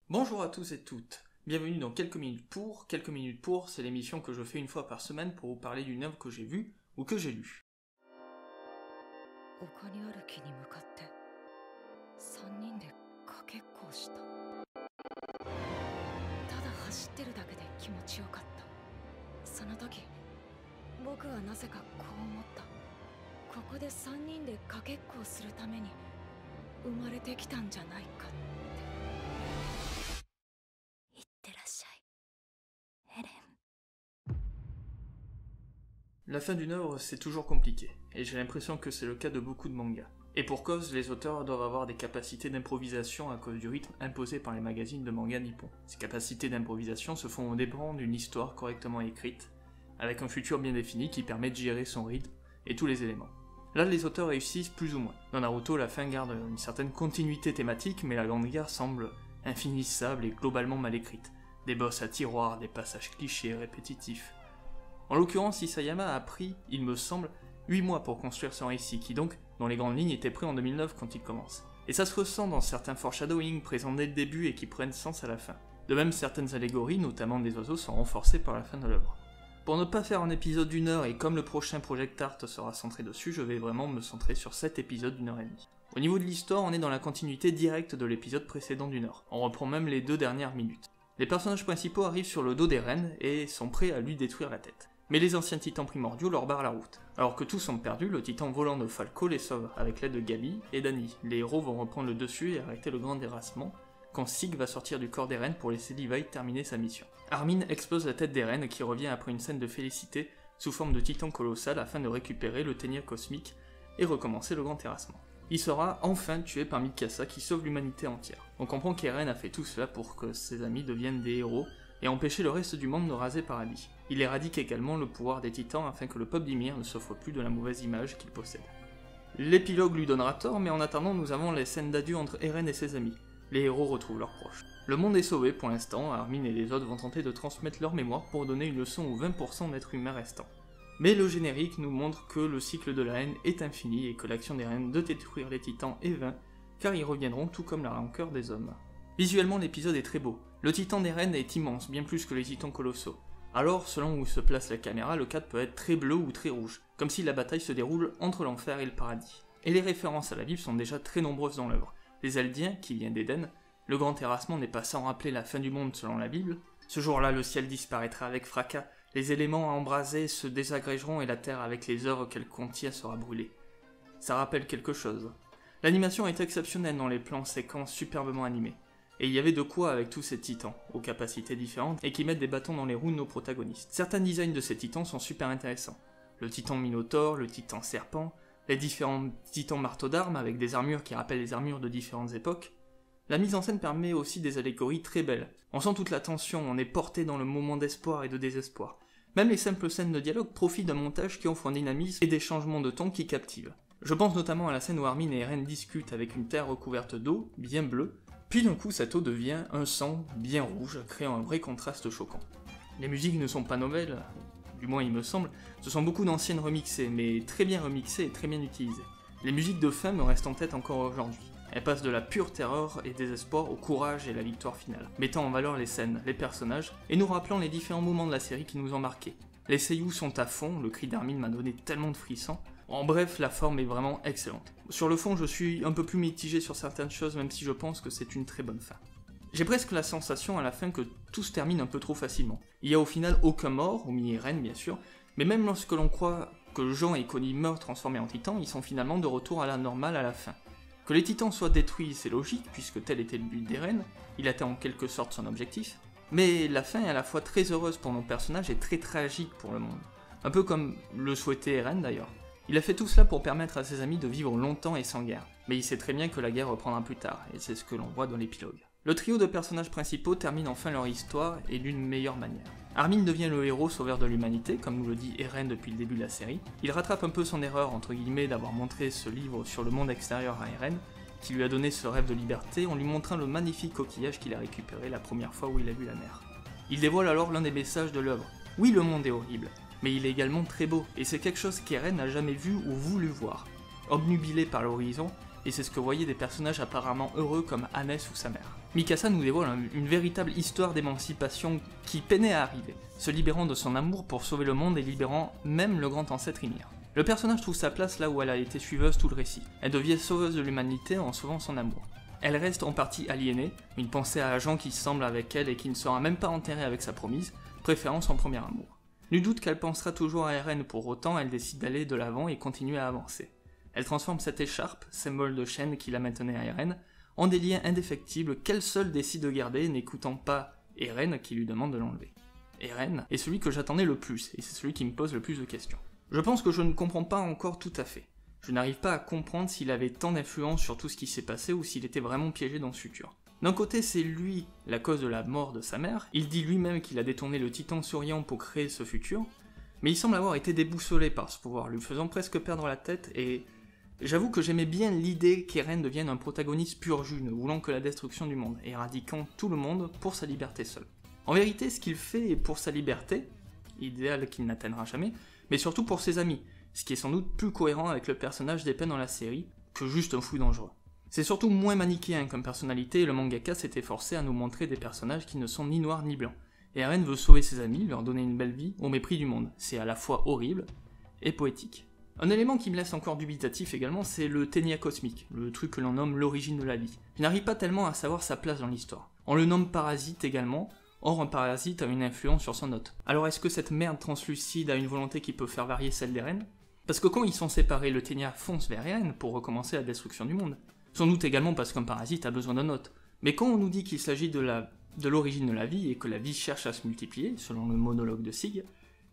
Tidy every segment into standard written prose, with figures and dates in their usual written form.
Bonjour à tous et toutes, bienvenue dans Quelques minutes pour. Quelques minutes pour, c'est l'émission que je fais une fois par semaine pour vous parler d'une œuvre que j'ai vue ou que j'ai lue. 丘にある木に向かって3人でかけっこをした。ただ走ってるだけで気持ちよかった。その時僕はなぜかこう思った。ここで3人でかけっこをするために生まれてきたんじゃないかって。いってらっしゃい、エレン。 La fin d'une œuvre, c'est toujours compliqué, et j'ai l'impression que c'est le cas de beaucoup de mangas. Et pour cause, les auteurs doivent avoir des capacités d'improvisation à cause du rythme imposé par les magazines de manga nippons. Ces capacités d'improvisation se font au dépens d'une histoire correctement écrite, avec un futur bien défini qui permet de gérer son rythme et tous les éléments. Là, les auteurs réussissent plus ou moins. Dans Naruto, la fin garde une certaine continuité thématique, mais la Grande Guerre semble infinissable et globalement mal écrite. Des boss à tiroir, des passages clichés, répétitifs. En l'occurrence, Isayama a pris, il me semble, 8 mois pour construire son récit, qui donc, dans les grandes lignes, était prêt en 2009 quand il commence. Et ça se ressent dans certains foreshadowing présents dès le début et qui prennent sens à la fin. De même, certaines allégories, notamment des oiseaux, sont renforcées par la fin de l'œuvre. Pour ne pas faire un épisode d'une heure, et comme le prochain Project Art sera centré dessus, je vais vraiment me centrer sur 7 épisodes d'une heure et demie. Au niveau de l'histoire, on est dans la continuité directe de l'épisode précédent d'une heure. On reprend même les 2 dernières minutes. Les personnages principaux arrivent sur le dos d'Eren et sont prêts à lui détruire la tête. Mais les anciens titans primordiaux leur barrent la route. Alors que tous sont perdus, le titan volant de Falco les sauve avec l'aide de Gabi et d'Annie. Les héros vont reprendre le dessus et arrêter le grand déracinement, quand Sig va sortir du corps d'Eren pour laisser Levi terminer sa mission. Armin explose la tête d'Eren qui revient après une scène de félicité sous forme de titan colossal afin de récupérer le ténir cosmique et recommencer le grand terrassement. Il sera enfin tué par Mikasa qui sauve l'humanité entière. On comprend qu'Eren a fait tout cela pour que ses amis deviennent des héros et empêcher le reste du monde de raser Paradis. Il éradique également le pouvoir des titans afin que le peuple d'Ymir ne s'offre plus de la mauvaise image qu'il possède. L'épilogue lui donnera tort, mais en attendant nous avons les scènes d'adieu entre Eren et ses amis. Les héros retrouvent leurs proches. Le monde est sauvé pour l'instant, Armin et les autres vont tenter de transmettre leur mémoire pour donner une leçon aux 20% d'êtres humains restants. Mais le générique nous montre que le cycle de la haine est infini et que l'action d'Eren de détruire les titans est vain, car ils reviendront tout comme la rancœur des hommes. Visuellement, l'épisode est très beau. Le titan d'Eren est immense, bien plus que les titans colossaux. Alors, selon où se place la caméra, le cadre peut être très bleu ou très rouge, comme si la bataille se déroule entre l'enfer et le paradis. Et les références à la Bible sont déjà très nombreuses dans l'œuvre. Les Eldiens, qui viennent d'Éden, le grand terrassement n'est pas sans rappeler la fin du monde selon la Bible. Ce jour-là, le ciel disparaîtra avec fracas, les éléments embrasés se désagrégeront et la terre avec les œuvres qu'elle contient sera brûlée. Ça rappelle quelque chose. L'animation est exceptionnelle dans les plans séquences superbement animés. Et il y avait de quoi avec tous ces titans, aux capacités différentes, et qui mettent des bâtons dans les roues de nos protagonistes. Certains designs de ces titans sont super intéressants. Le titan Minotaure, le titan Serpent, les différents titans marteaux d'armes avec des armures qui rappellent les armures de différentes époques. La mise en scène permet aussi des allégories très belles. On sent toute la tension, on est porté dans le moment d'espoir et de désespoir. Même les simples scènes de dialogue profitent d'un montage qui offre un dynamisme et des changements de ton qui captivent. Je pense notamment à la scène où Armin et Eren discutent avec une terre recouverte d'eau, bien bleue, puis d'un coup cette eau devient un sang bien rouge, créant un vrai contraste choquant. Les musiques ne sont pas nouvelles, du moins il me semble, ce sont beaucoup d'anciennes remixées, mais très bien remixées et très bien utilisées. Les musiques de fin me restent en tête encore aujourd'hui. Elles passent de la pure terreur et désespoir au courage et la victoire finale, mettant en valeur les scènes, les personnages, et nous rappelant les différents moments de la série qui nous ont marqués. Les seiyuu sont à fond, le cri d'Armin m'a donné tellement de frissons. En bref, la forme est vraiment excellente. Sur le fond, je suis un peu plus mitigé sur certaines choses, même si je pense que c'est une très bonne fin. J'ai presque la sensation à la fin que tout se termine un peu trop facilement. Il y a au final aucun mort, hormis Eren bien sûr, mais même lorsque l'on croit que Jean et Connie meurent transformés en titans, ils sont finalement de retour à la normale à la fin. Que les titans soient détruits, c'est logique, puisque tel était le but d'Eren, il atteint en quelque sorte son objectif, mais la fin est à la fois très heureuse pour nos personnages et très tragique pour le monde. Un peu comme le souhaitait Eren d'ailleurs. Il a fait tout cela pour permettre à ses amis de vivre longtemps et sans guerre, mais il sait très bien que la guerre reprendra plus tard, et c'est ce que l'on voit dans l'épilogue. Le trio de personnages principaux termine enfin leur histoire, et d'une meilleure manière. Armin devient le héros sauveur de l'humanité, comme nous le dit Eren depuis le début de la série. Il rattrape un peu son erreur, entre guillemets, d'avoir montré ce livre sur le monde extérieur à Eren, qui lui a donné ce rêve de liberté en lui montrant le magnifique coquillage qu'il a récupéré la première fois où il a vu la mer. Il dévoile alors l'un des messages de l'œuvre. Oui, le monde est horrible, mais il est également très beau, et c'est quelque chose qu'Eren n'a jamais vu ou voulu voir. Obnubilé par l'horizon, et c'est ce que voyaient des personnages apparemment heureux comme Hannes ou sa mère. Mikasa nous dévoile une véritable histoire d'émancipation qui peinait à arriver, se libérant de son amour pour sauver le monde et libérant même le grand ancêtre Ymir. Le personnage trouve sa place là où elle a été suiveuse tout le récit. Elle devient sauveuse de l'humanité en sauvant son amour. Elle reste en partie aliénée, une pensée à agent qui semble avec elle et qui ne sera même pas enterrée avec sa promise, préférant son premier amour. Nul doute qu'elle pensera toujours à Eren, pour autant elle décide d'aller de l'avant et continuer à avancer. Elle transforme cette écharpe, symbole de chaîne qui la maintenait à Eren, en des liens indéfectibles qu'elle seule décide de garder, n'écoutant pas Eren qui lui demande de l'enlever. Eren est celui que j'attendais le plus, et c'est celui qui me pose le plus de questions. Je pense que je ne comprends pas encore tout à fait. Je n'arrive pas à comprendre s'il avait tant d'influence sur tout ce qui s'est passé ou s'il était vraiment piégé dans ce futur. D'un côté, c'est lui la cause de la mort de sa mère, il dit lui-même qu'il a détourné le titan souriant pour créer ce futur, mais il semble avoir été déboussolé par ce pouvoir, lui faisant presque perdre la tête, et j'avoue que j'aimais bien l'idée qu'Eren devienne un protagoniste pur jus, ne voulant que la destruction du monde, éradiquant tout le monde pour sa liberté seule. En vérité, ce qu'il fait est pour sa liberté, idéal qu'il n'atteindra jamais, mais surtout pour ses amis, ce qui est sans doute plus cohérent avec le personnage dépeint dans la série que juste un fou dangereux. C'est surtout moins manichéen comme personnalité et le mangaka s'est efforcé à nous montrer des personnages qui ne sont ni noirs ni blancs. Et Eren veut sauver ses amis, leur donner une belle vie au mépris du monde. C'est à la fois horrible et poétique. Un élément qui me laisse encore dubitatif également, c'est le ténia cosmique, le truc que l'on nomme l'origine de la vie. Je n'arrive pas tellement à savoir sa place dans l'histoire. On le nomme parasite également, or un parasite a une influence sur son hôte. Alors est-ce que cette merde translucide a une volonté qui peut faire varier celle d'Eren ? Parce que quand ils sont séparés, le ténia fonce vers Eren pour recommencer la destruction du monde. Sans doute également parce qu'un parasite a besoin d'un hôte. Mais quand on nous dit qu'il s'agit de l'origine de la vie et que la vie cherche à se multiplier, selon le monologue de Sig,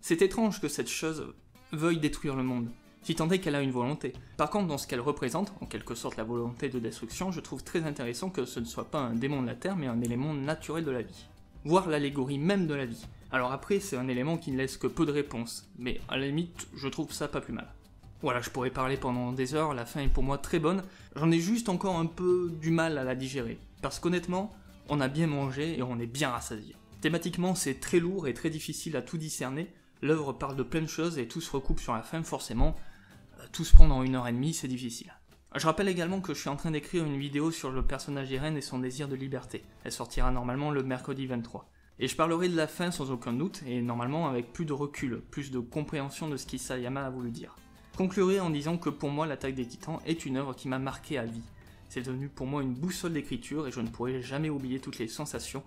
c'est étrange que cette chose veuille détruire le monde, si tant est qu'elle a une volonté. Par contre, dans ce qu'elle représente, en quelque sorte la volonté de destruction, je trouve très intéressant que ce ne soit pas un démon de la Terre, mais un élément naturel de la vie. Voire l'allégorie même de la vie. Alors après, c'est un élément qui ne laisse que peu de réponses, mais à la limite, je trouve ça pas plus mal. Voilà, je pourrais parler pendant des heures, la fin est pour moi très bonne, j'en ai juste encore un peu du mal à la digérer, parce qu'honnêtement, on a bien mangé et on est bien rassasié. Thématiquement, c'est très lourd et très difficile à tout discerner, l'œuvre parle de plein de choses et tout se recoupe sur la fin, forcément, tout se prend dans 1h30, c'est difficile. Je rappelle également que je suis en train d'écrire une vidéo sur le personnage d'Eren et son désir de liberté, elle sortira normalement le mercredi 23. Et je parlerai de la fin sans aucun doute, et normalement avec plus de recul, plus de compréhension de ce qu'Isayama a voulu dire. Conclurai en disant que pour moi l'Attaque des Titans est une œuvre qui m'a marqué à vie. C'est devenu pour moi une boussole d'écriture et je ne pourrai jamais oublier toutes les sensations,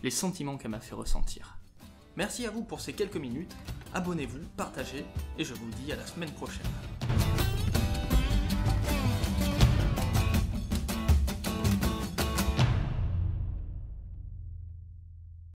les sentiments qu'elle m'a fait ressentir. Merci à vous pour ces quelques minutes, abonnez-vous, partagez et je vous dis à la semaine prochaine.